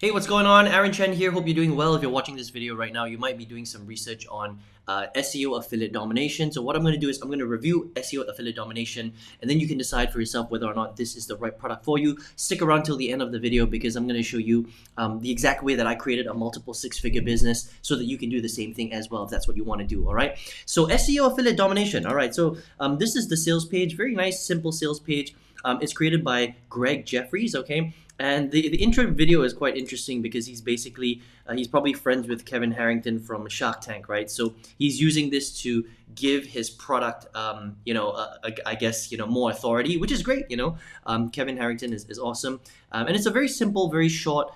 Hey, what's going on? Aaron Chen here. Hope you're doing well. If you're watching this video right now, you might be doing some research on SEO affiliate domination. So what I'm going to do is I'm going to review SEO affiliate domination, and then you can decide for yourself whether or not this is the right product for you. Stick around till the end of the video because I'm going to show you the exact way that I created a multiple six-figure business so that you can do the same thing as well if that's what you want to do, all right? So SEO affiliate domination, all right? So this is the sales page. Very nice, simple sales page. It's created by Greg Jeffries, okay? And the intro video is quite interesting because he's basically, he's probably friends with Kevin Harrington from Shark Tank, right? So he's using this to give his product, I guess, more authority, which is great, Kevin Harrington is awesome. And it's a very simple, very short,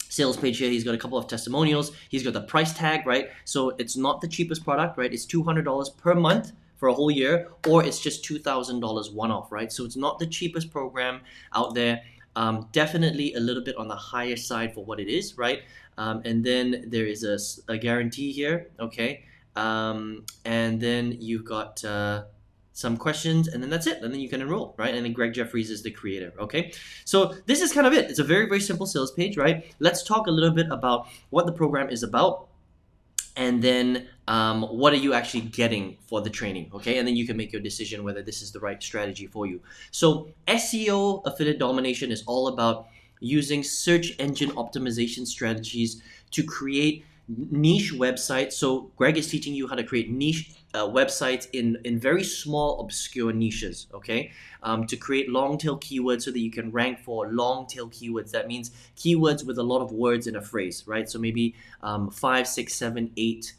sales page here. He's got a couple of testimonials. He's got the price tag, right? So it's not the cheapest product, right? It's $200 per month for a whole year, or it's just $2,000 one-off, right? So it's not the cheapest program out there. Definitely a little bit on the higher side for what it is, right? And then there is a guarantee here, okay? And then you've got some questions, and then that's it, and then you can enroll, right? And then Greg Jeffries is the creator, okay? So this is kind of it. It's a very, very simple sales page, right? Let's talk a little bit about what the program is about, and then what are you actually getting for the training, okay? And then you can make your decision whether this is the right strategy for you. So SEO affiliate domination is all about using search engine optimization strategies to create niche websites. So Greg is teaching you how to create niche websites in very small, obscure niches, okay? To create long tail keywords so that you can rank for long tail keywords. That means keywords with a lot of words in a phrase, right? So maybe 5, 6, 7, 8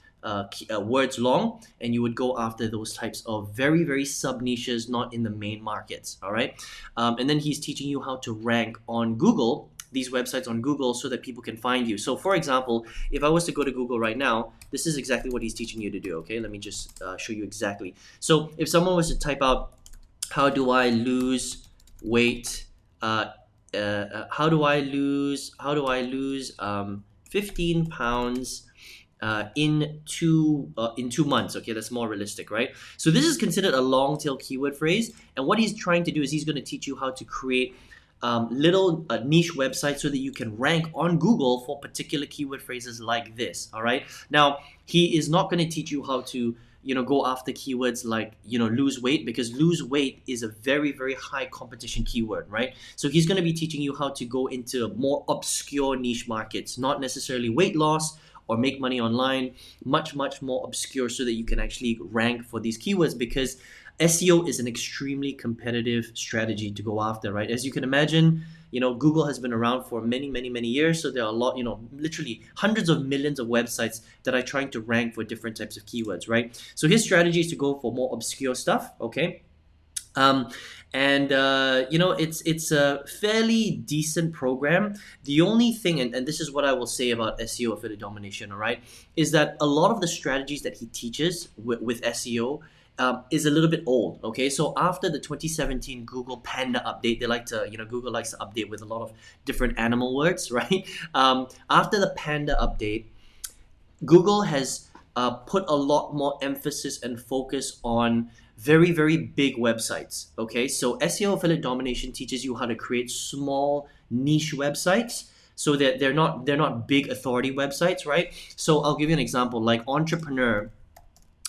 words long, and you would go after those types of very, very sub niches, not in the main markets, all right? And then he's teaching you how to rank on Google, these websites on Google, so that people can find you. So for example, if I was to go to Google right now, this is exactly what he's teaching you to do, okay? Let me just show you exactly. So if someone was to type out, how do I lose weight, how do I lose 15 pounds in 2 months, okay? That's more realistic, right? So this is considered a long tail keyword phrase, and what he's trying to do is he's going to teach you how to create little niche websites so that you can rank on Google for particular keyword phrases like this, all right? Now, he is not going to teach you how to go after keywords like, lose weight, because lose weight is a very, very high competition keyword, right? So he's going to be teaching you how to go into more obscure niche markets, not necessarily weight loss or make money online, much, much more obscure so that you can actually rank for these keywords, because SEO is an extremely competitive strategy to go after, right? As you can imagine, Google has been around for many, many, many years. So there are a lot, literally hundreds of millions of websites that are trying to rank for different types of keywords, right? So his strategy is to go for more obscure stuff, okay? It's a fairly decent program. The only thing, and this is what I will say about SEO affiliate domination, all right, is that a lot of the strategies that he teaches with SEO is a little bit old, okay? So after the 2017 Google Panda update, they like to, Google likes to update with a lot of different animal words, right? After the Panda update, Google has put a lot more emphasis and focus on very, very big websites, okay? So SEO affiliate domination teaches you how to create small niche websites so that they're not big authority websites, right? So I'll give you an example, like entrepreneur,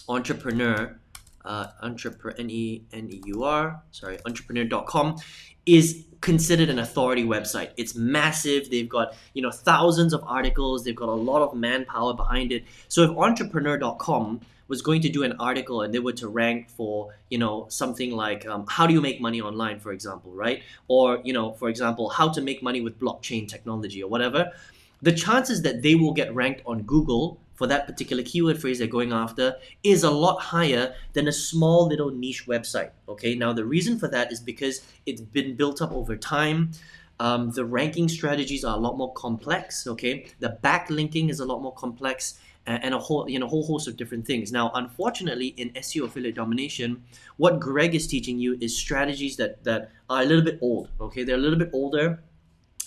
entrepreneur.com is considered an authority website. It's massive. They've got thousands of articles. They've got a lot of manpower behind it. So if entrepreneur.com was going to do an article and they were to rank for something like how do you make money online, for example, right? Or for example, how to make money with blockchain technology or whatever, the chances that they will get ranked on Google for that particular keyword phrase they're going after is a lot higher than a small little niche website, okay? Now, the reason for that is because it's been built up over time. The ranking strategies are a lot more complex, okay? The backlinking is a lot more complex, and a whole host of different things. Now, unfortunately, in SEO affiliate domination, what Greg is teaching you is strategies that are a little bit old, okay? They're a little bit older.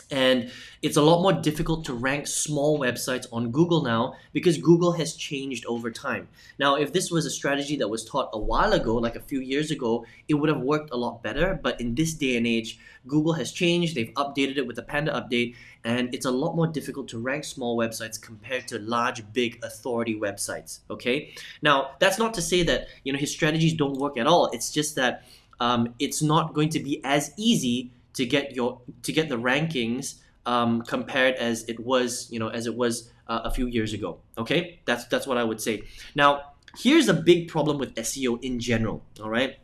And it's a lot more difficult to rank small websites on Google now because Google has changed over time. Now, if this was a strategy that was taught a while ago, like a few years ago, it would have worked a lot better. But in this day and age, Google has changed. They've updated it with the Panda update, and it's a lot more difficult to rank small websites compared to large, big authority websites. Okay. Now, that's not to say that his strategies don't work at all. It's just that it's not going to be as easy to get the rankings compared as it was a few years ago. Okay, that's what I would say. Now, here's a big problem with SEO in general. All right.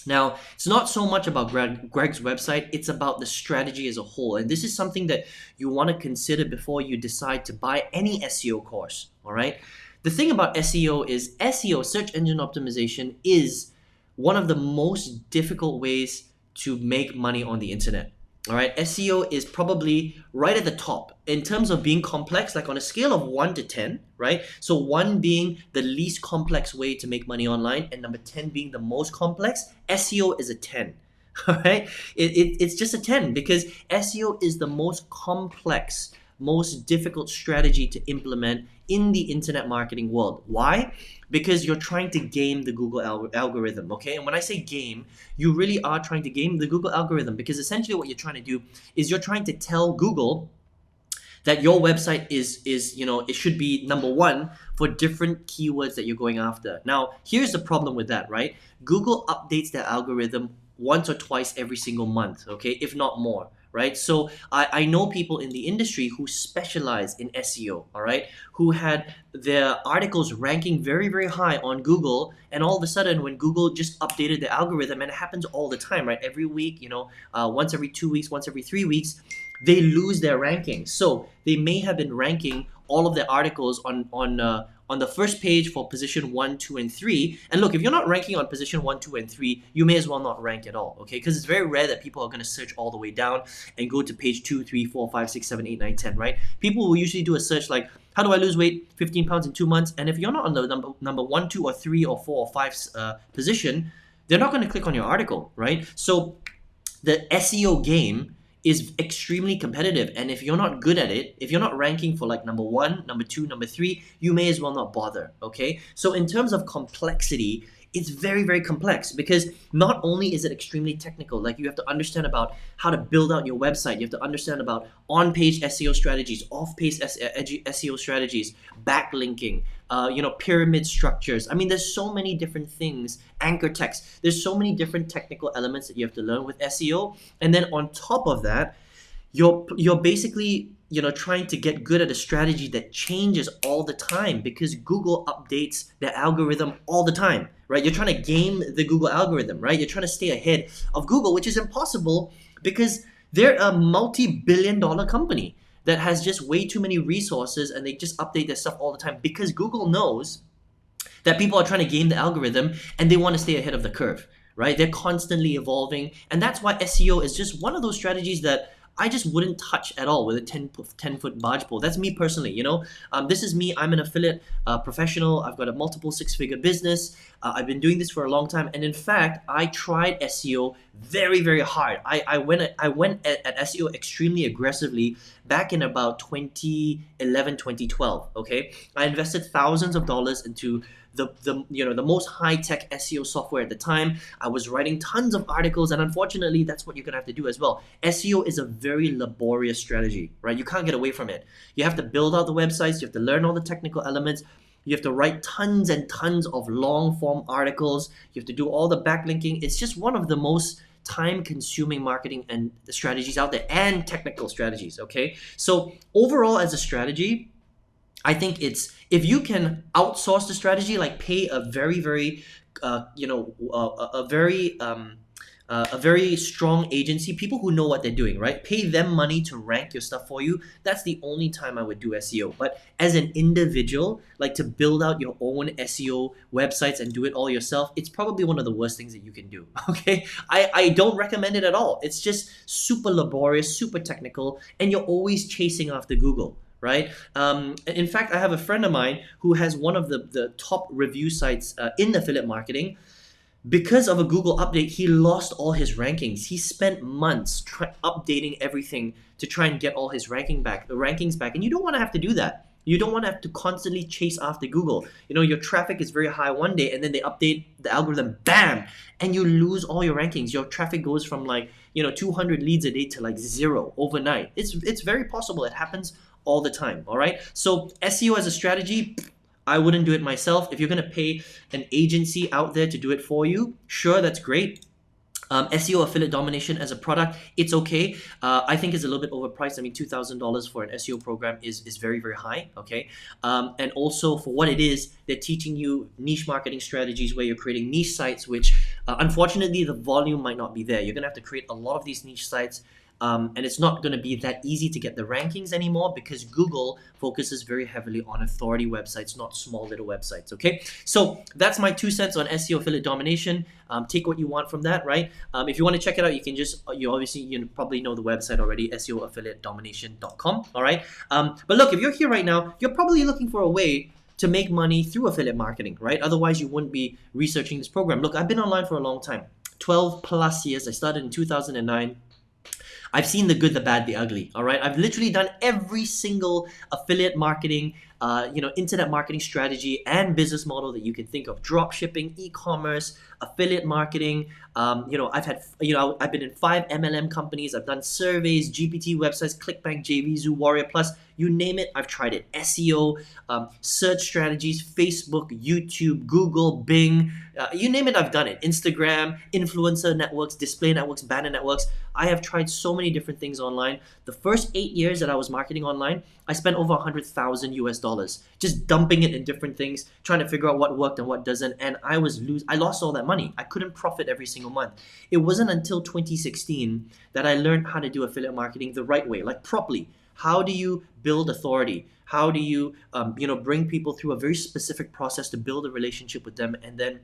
Now, it's not so much about Greg's website, it's about the strategy as a whole. And this is something that you want to consider before you decide to buy any SEO course. All right. The thing about SEO is SEO, search engine optimization, is one of the most difficult ways to make money on the internet. All right, SEO is probably right at the top in terms of being complex, like on a scale of 1 to 10, right? So 1 being the least complex way to make money online, and number 10 being the most complex. SEO is a 10. All right, it's just a 10 because SEO is the most complex, most difficult strategy to implement in the internet marketing world. Why? Because you're trying to game the Google algorithm, okay? And when I say game, you really are trying to game the Google algorithm, because essentially what you're trying to do is you're trying to tell Google that your website is it should be number 1 for different keywords that you're going after. Now, here's the problem with that, right? Google updates their algorithm once or twice every single month, okay? If not more. Right? So I know people in the industry who specialize in SEO, all right, who had their articles ranking very, very high on Google, and all of a sudden when Google just updated the algorithm, and it happens all the time, right? Every week, once every 2 weeks, once every 3 weeks, they lose their rankings. So they may have been ranking all of their articles on the first page for position 1, 2, and 3. And look, if you're not ranking on position 1, 2, and 3, you may as well not rank at all, okay? Because it's very rare that people are going to search all the way down and go to page 2, 3, 4, 5, 6, 7, 8, 9, 10, right? People will usually do a search like, how do I lose weight, 15 pounds in 2 months? And if you're not on the number 1, 2, or 3, or 4, or 5 position, they're not going to click on your article, right? So the SEO game is extremely competitive, and if you're not good at it, if you're not ranking for like number 1, number 2, number 3, you may as well not bother, okay? So in terms of complexity, it's very, very complex, because not only is it extremely technical, like you have to understand about how to build out your website, you have to understand about on-page SEO strategies, off-page SEO strategies, backlinking, pyramid structures. I mean, there's so many different things, anchor text. There's so many different technical elements that you have to learn with SEO. And then on top of that, you're basically trying to get good at a strategy that changes all the time, because Google updates their algorithm all the time, right? You're trying to game the Google algorithm, right? You're trying to stay ahead of Google, which is impossible because they're a multi-billion-dollar company that has just way too many resources, and they just update their stuff all the time because Google knows that people are trying to game the algorithm and they want to stay ahead of the curve, right? They're constantly evolving, and that's why SEO is just one of those strategies that I just wouldn't touch at all with a 10-foot barge pole. That's me personally, This is me. I'm an affiliate professional. I've got a multiple 6-figure business. I've been doing this for a long time. And in fact, I tried SEO very, very hard. I went at SEO extremely aggressively back in about 2011, 2012, okay? I invested thousands of dollars into the most high-tech SEO software at the time. I was writing tons of articles, and unfortunately, that's what you're gonna have to do as well. SEO is a very laborious strategy, right? You can't get away from it. You have to build out the websites, you have to learn all the technical elements, you have to write tons and tons of long-form articles, you have to do all the backlinking. It's just one of the most time-consuming marketing and strategies out there, and technical strategies, okay? So overall, as a strategy, I think it's, if you can outsource the strategy, like pay a very, very, a very strong agency, people who know what they're doing, right? Pay them money to rank your stuff for you. That's the only time I would do SEO. But as an individual, like to build out your own SEO websites and do it all yourself, it's probably one of the worst things that you can do, okay? I don't recommend it at all. It's just super laborious, super technical, and you're always chasing after Google, right? In fact, I have a friend of mine who has one of the top review sites in affiliate marketing. Because of a Google update, he lost all his rankings. He spent months updating everything to try and get all his rankings back. And you don't want to have to do that. You don't want to have to constantly chase after Google. Your traffic is very high one day and then they update the algorithm, bam, and you lose all your rankings. Your traffic goes from 200 leads a day to 0 overnight. It's very possible. It happens all the time, all right? So SEO as a strategy, I wouldn't do it myself. If you're going to pay an agency out there to do it for you, sure, that's great. SEO affiliate domination as a product, it's okay. I think it's a little bit overpriced. I mean, $2,000 for an SEO program is very, very high, okay? And also for what it is, they're teaching you niche marketing strategies where you're creating niche sites, which unfortunately the volume might not be there. You're gonna have to create a lot of these niche sites. And it's not going to be that easy to get the rankings anymore because Google focuses very heavily on authority websites, not small little websites, okay? So that's my 2 cents on SEO affiliate domination. Take what you want from that, right? If you want to check it out, you can you probably know the website already, seoaffiliatedomination.com, all right? But look, if you're here right now, you're probably looking for a way to make money through affiliate marketing, right? Otherwise, you wouldn't be researching this program. Look, I've been online for a long time, 12 plus years. I started in 2009. I've seen the good, the bad, the ugly, all right? I've literally done every single affiliate marketing, internet marketing strategy and business model that you can think of. Drop shipping, e-commerce, affiliate marketing. I've been in 5 MLM companies. I've done surveys, GPT websites, ClickBank, JVZoo, Warrior Plus, you name it, I've tried it. SEO, search strategies, Facebook, YouTube, Google, Bing, you name it, I've done it. Instagram, influencer networks, display networks, banner networks. I have tried so many different things online. The first 8 years that I was marketing online, I spent over $100,000 just dumping it in different things, trying to figure out what worked and what doesn't. And I lost all that money. I couldn't profit every single month. It wasn't until 2016 that I learned how to do affiliate marketing the right way, like properly. How do you build authority? How do you, bring people through a very specific process to build a relationship with them and then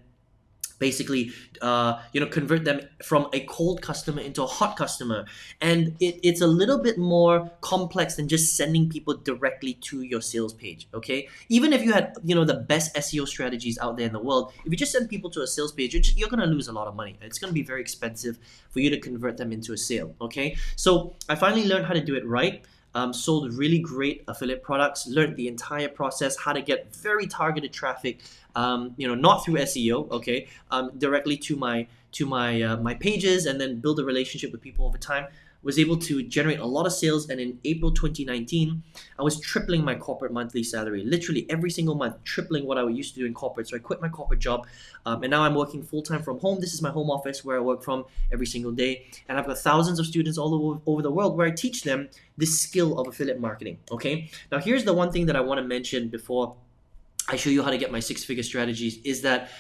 basically, convert them from a cold customer into a hot customer. And it's a little bit more complex than just sending people directly to your sales page, okay? Even if you had, the best SEO strategies out there in the world, if you just send people to a sales page, you're gonna lose a lot of money. It's gonna be very expensive for you to convert them into a sale, okay? So I finally learned how to do it right. Sold really great affiliate products, learned the entire process, how to get very targeted traffic, not through SEO, okay, directly to my pages, and then build a relationship with people over time. Was able to generate a lot of sales, and in April 2019, I was tripling my corporate monthly salary, literally every single month, tripling what I used to do in corporate. So I quit my corporate job, and now I'm working full-time from home. This is my home office where I work from every single day, and I've got thousands of students all over the world where I teach them this skill of affiliate marketing, okay? Now here's the one thing that I want to mention before I show you how to get my 6-figure strategies, is that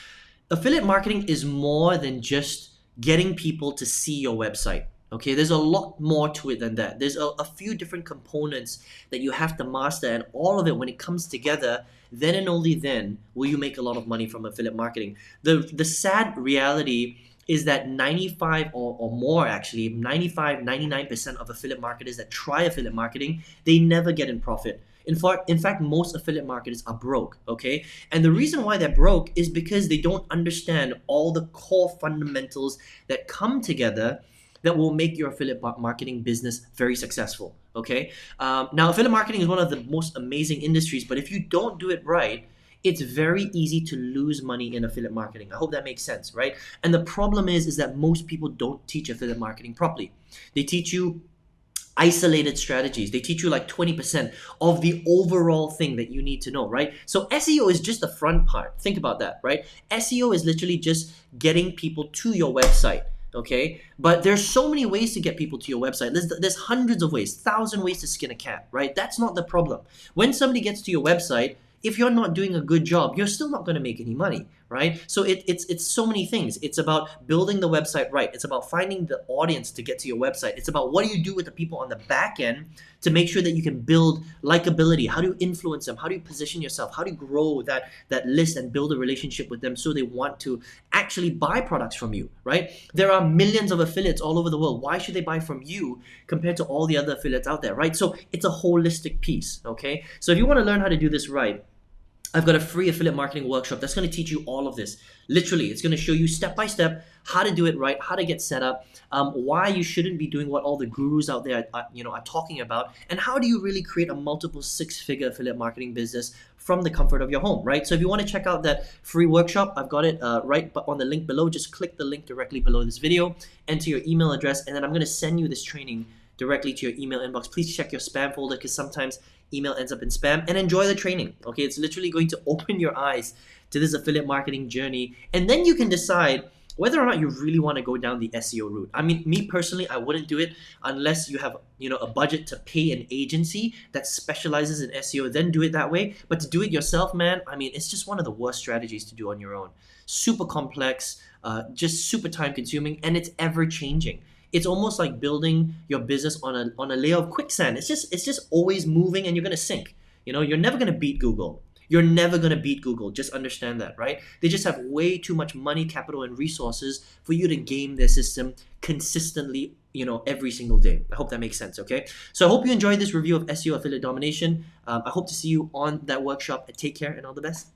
affiliate marketing is more than just getting people to see your website. Okay, there's a lot more to it than that. There's a few different components that you have to master, and all of it, when it comes together, then and only then will you make a lot of money from affiliate marketing. The sad reality is that 95 or more, actually, 99% of affiliate marketers that try affiliate marketing, they never get in profit. In fact, most affiliate marketers are broke, okay? And the reason why they're broke is because they don't understand all the core fundamentals that come together that will make your affiliate marketing business very successful, okay? Now, affiliate marketing is one of the most amazing industries, but if you don't do it right, it's very easy to lose money in affiliate marketing. I hope that makes sense, right? And the problem is that most people don't teach affiliate marketing properly. They teach you isolated strategies. They teach you like 20% of the overall thing that you need to know, right? So SEO is just the front part. Think about that, right? SEO is literally just getting people to your website. Okay, but there's so many ways to get people to your website. There's hundreds of ways, 1,000 ways to skin a cat, right? That's not the problem. When somebody gets to your website, if you're not doing a good job, you're still not going to make any money, right? So it's so many things. It's about building the website right. It's about finding the audience to get to your website. It's about what do you do with the people on the back end to make sure that you can build likability. How do you influence them? How do you position yourself? How do you grow that list and build a relationship with them so they want to actually buy products from you, right? There are millions of affiliates all over the world. Why should they buy from you compared to all the other affiliates out there, right? So it's a holistic piece, okay? So if you want to learn how to do this right, I've got a free affiliate marketing workshop that's going to teach you all of this. Literally, it's going to show you step by step how to do it right, how to get set up, why you shouldn't be doing what all the gurus out there are talking about, and how do you really create a multiple six-figure affiliate marketing business from the comfort of your home, right? So if you want to check out that free workshop, I've got it right on the link below. Just click the link directly below this video, enter your email address, and then I'm going to send you this training directly to your email inbox. Please check your spam folder because sometimes email ends up in spam, and enjoy the training. Okay, it's literally going to open your eyes to this affiliate marketing journey, and then you can decide whether or not you really want to go down the SEO route. I mean, me personally, I wouldn't do it unless you have a budget to pay an agency that specializes in SEO, then do it that way. But to do it yourself, man, I mean, it's just one of the worst strategies to do on your own. Super complex, just super time consuming, and it's ever changing. It's almost like building your business on a layer of quicksand. It's just always moving, and you're gonna sink. You're never gonna beat Google. You're never gonna beat Google. Just understand that, right? They just have way too much money, capital, and resources for you to game their system consistently, every single day. I hope that makes sense, okay? So I hope you enjoyed this review of SEO Affiliate Domination. I hope to see you on that workshop. Take care and all the best.